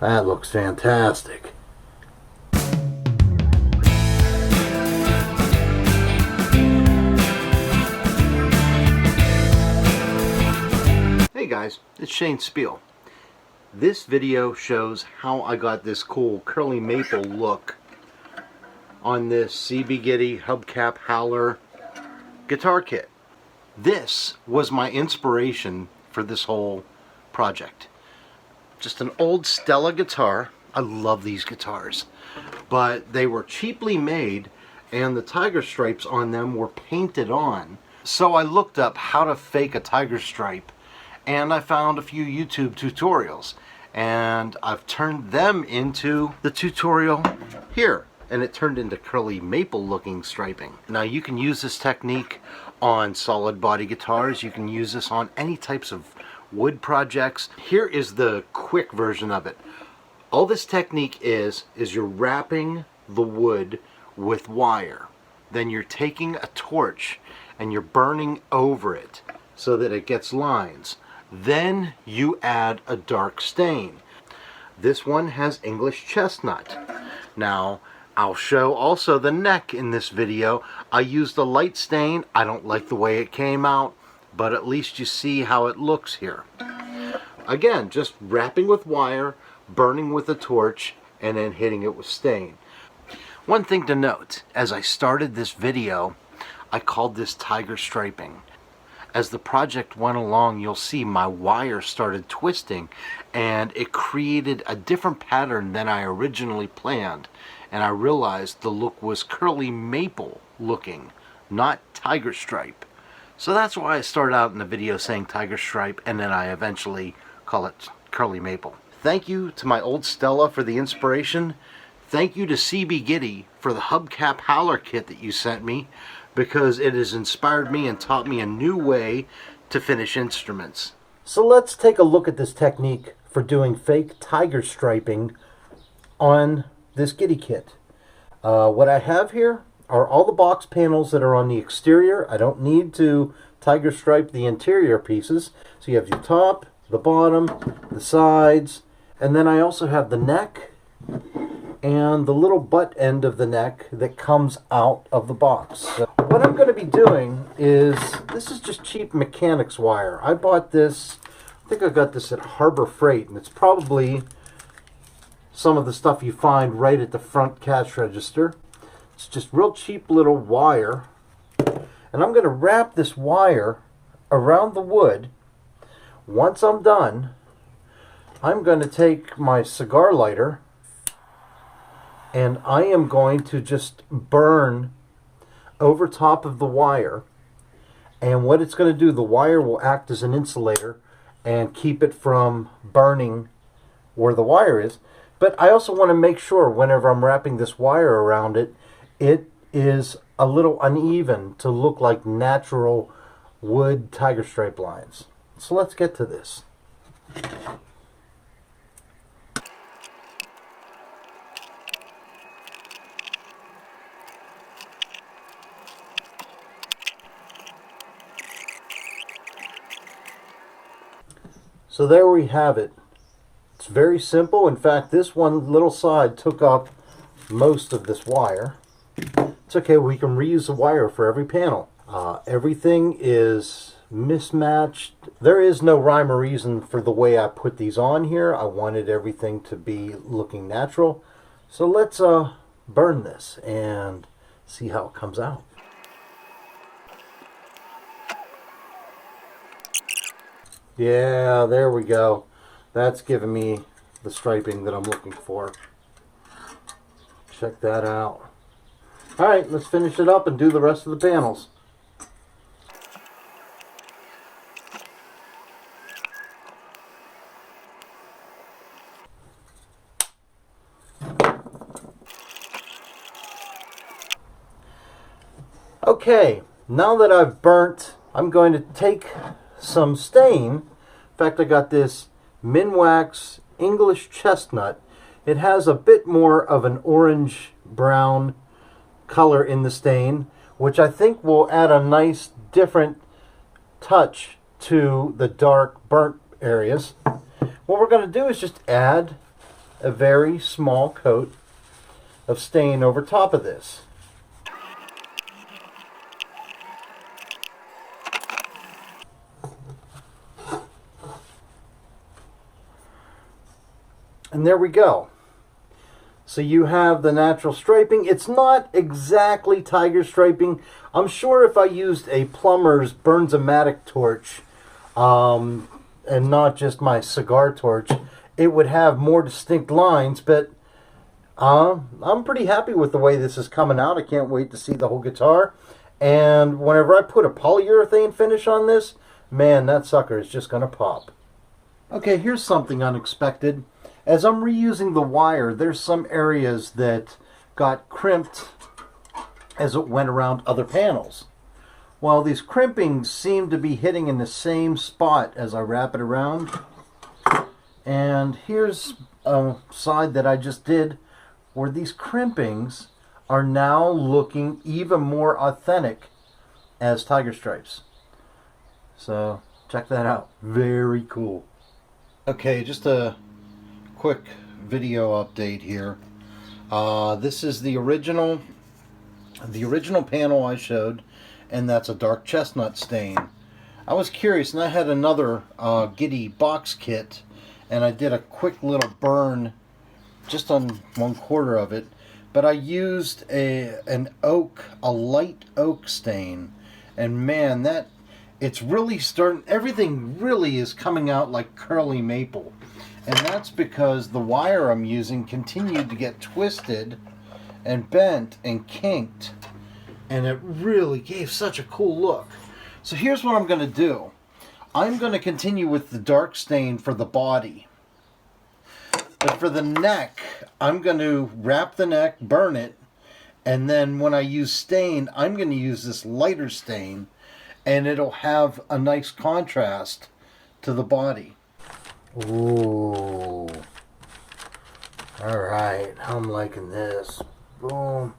That looks fantastic. Hey guys, it's Shane Speal. This video shows how I got this cool curly maple look on this CB Giddy hubcap howler guitar kit. This was my inspiration for this whole project. Just an old Stella guitar. I love these guitars, but they were cheaply made and the tiger stripes on them were painted on. So I looked up how to fake a tiger stripe and I found a few YouTube tutorials and I've turned them into the tutorial here, and it turned into curly maple looking striping. Now you can use this technique on solid body guitars. You can use this on any types of wood projects. Here is the quick version of it. All this technique is you're wrapping the wood with wire. Then you're taking a torch and you're burning over it so that it gets lines. Then you add a dark stain. This one has English chestnut. Now, I'll show also the neck in this video. I used a light stain. I don't like the way it came out, but at least you see how it looks here. Again, just wrapping with wire, burning with a torch, and then hitting it with stain. One thing to note, as I started this video, I called this tiger striping. As the project went along, you'll see my wire started twisting and it created a different pattern than I originally planned. And I realized the look was curly maple looking, not tiger stripe. So that's why I started out in the video saying tiger stripe, and then I eventually call it curly maple. Thank you to my old Stella for the inspiration. Thank you to CB Giddy for the hubcap howler kit that you sent me, because it has inspired me and taught me a new way to finish instruments. So let's take a look at this technique for doing fake tiger striping on this Giddy kit. What I have here are all the box panels that are on the exterior. I don't need to tiger stripe the interior pieces. So you have your top, the bottom, the sides, and then I also have the neck and the little butt end of the neck that comes out of the box. So what I'm going to be doing is, this is just cheap mechanics wire. I bought this, I think I got this at Harbor Freight, and it's probably some of the stuff you find right at the front cash register. It's just real cheap little wire, and I'm going to wrap this wire around the wood. Once I'm done, I'm going to take my cigar lighter and I am going to just burn over top of the wire. And what it's going to do, the wire will act as an insulator and keep it from burning where the wire is. But I also want to make sure whenever I'm wrapping this wire around it, it is a little uneven to look like natural wood tiger stripe lines. So let's get to this. So there we have it. It's very simple. In fact, this one little side took up most of this wire. It's okay, we can reuse the wire for every panel. Everything is mismatched. There is no rhyme or reason for the way I put these on here. I wanted everything to be looking natural. So let's burn this and see how it comes out. Yeah, there we go. That's giving me the striping that I'm looking for. Check that out. Alright, let's finish it up and do the rest of the panels. Okay, now that I've burnt, I'm going to take some stain. In fact, I got this Minwax English Chestnut. It has a bit more of an orange-brown color in the stain, which I think will add a nice different touch to the dark burnt areas. What we're going to do is just add a very small coat of stain over top of this. And there we go. So you have the natural striping. It's not exactly tiger striping. I'm sure if I used a plumber's Burns-O-Matic torch, and not just my cigar torch, it would have more distinct lines, but I'm pretty happy with the way this is coming out. I can't wait to see the whole guitar. And whenever I put a polyurethane finish on this, man, that sucker is just going to pop. Okay, here's something unexpected. As I'm reusing the wire, there's some areas that got crimped as it went around other panels. Well, these crimpings seem to be hitting in the same spot as I wrap it around. And here's a side that I just did where these crimpings are now looking even more authentic as tiger stripes. So check that out. Very cool. Okay, just a quick video update here. This is the original panel I showed, and that's a dark chestnut stain. I was curious, and I had another Giddy box kit, and I did a quick little burn just on 1/4 of it, but I used a light oak stain, and man, it's really starting, everything really is coming out like curly maple. And that's because the wire I'm using continued to get twisted and bent and kinked. And it really gave such a cool look. So here's what I'm going to do. I'm going to continue with the dark stain for the body. But for the neck, I'm going to wrap the neck, burn it, and then when I use stain, I'm going to use this lighter stain, and it'll have a nice contrast to the body. Ooh. Alright, I'm liking this. Boom.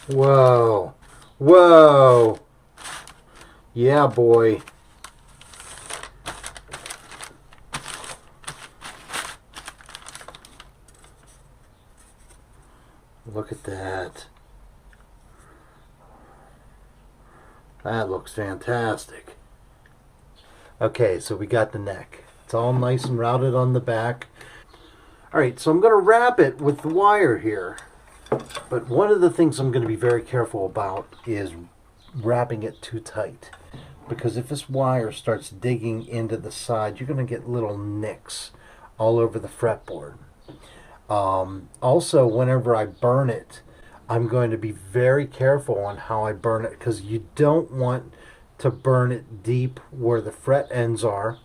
Whoa. Whoa. Yeah, boy. Look at that. That looks fantastic. Okay, so we got the neck. It's all nice and routed on the back. Alright, so I'm going to wrap it with the wire here. But one of the things I'm going to be very careful about is wrapping it too tight. Because if this wire starts digging into the side, you're going to get little nicks all over the fretboard. Also, whenever I burn it, I'm going to be very careful on how I burn it, because you don't want to burn it deep where the fret ends are,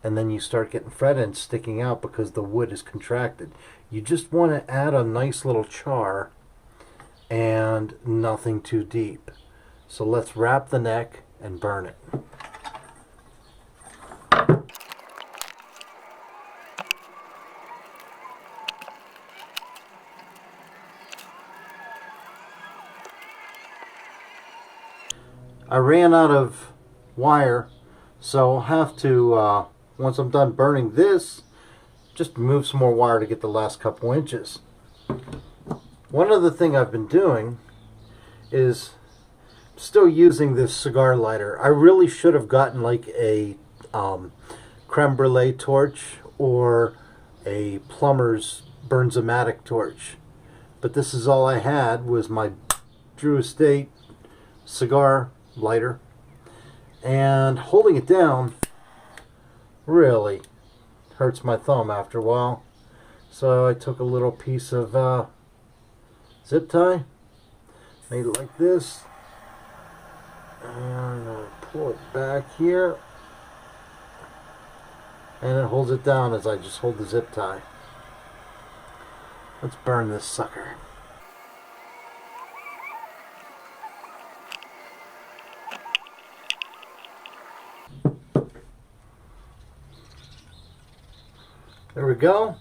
and then you start getting fret ends sticking out because the wood is contracted. You just want to add a nice little char and nothing too deep. So let's wrap the neck and burn it. I ran out of wire, so I'll have to, once I'm done burning this, just remove some more wire to get the last couple inches. One other thing I've been doing is still using this cigar lighter. I really should have gotten like a creme brulee torch or a plumber's Burns-O-Matic torch. But this is all I had, was my Drew Estate cigar lighter, and holding it down really hurts my thumb after a while. So I took a little piece of zip tie, made it like this, and I pull it back here, and it holds it down as I just hold the zip tie. Let's burn this sucker. There we go.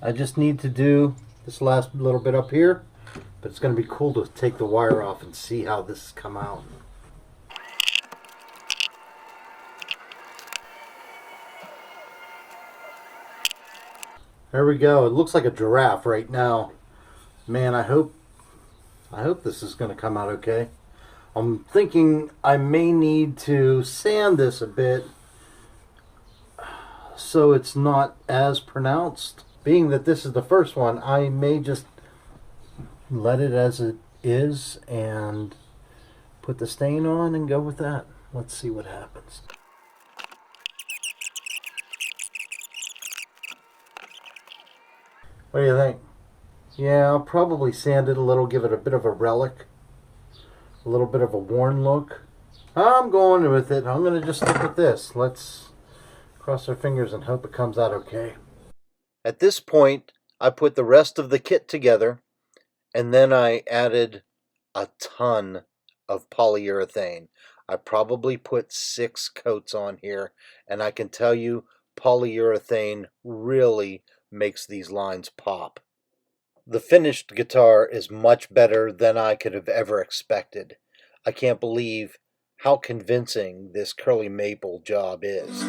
I just need to do this last little bit up here, but it's going to be cool to take the wire off and see how this has come out. There we go. It looks like a giraffe right now. Man, I hope this is going to come out okay. I'm thinking I may need to sand this a bit so it's not as pronounced. Being that this is the first one, I may just let it as it is and put the stain on and go with that. Let's see what happens. What do you think? Yeah, I'll probably sand it a little, give it a bit of a relic, a little bit of a worn look. I'm going with it. I'm going to just stick with this. Let's cross our fingers and hope it comes out okay. At this point, I put the rest of the kit together, and then I added a ton of polyurethane. I probably put 6 coats on here, and I can tell you polyurethane really makes these lines pop. The finished guitar is much better than I could have ever expected. I can't believe how convincing this curly maple job is.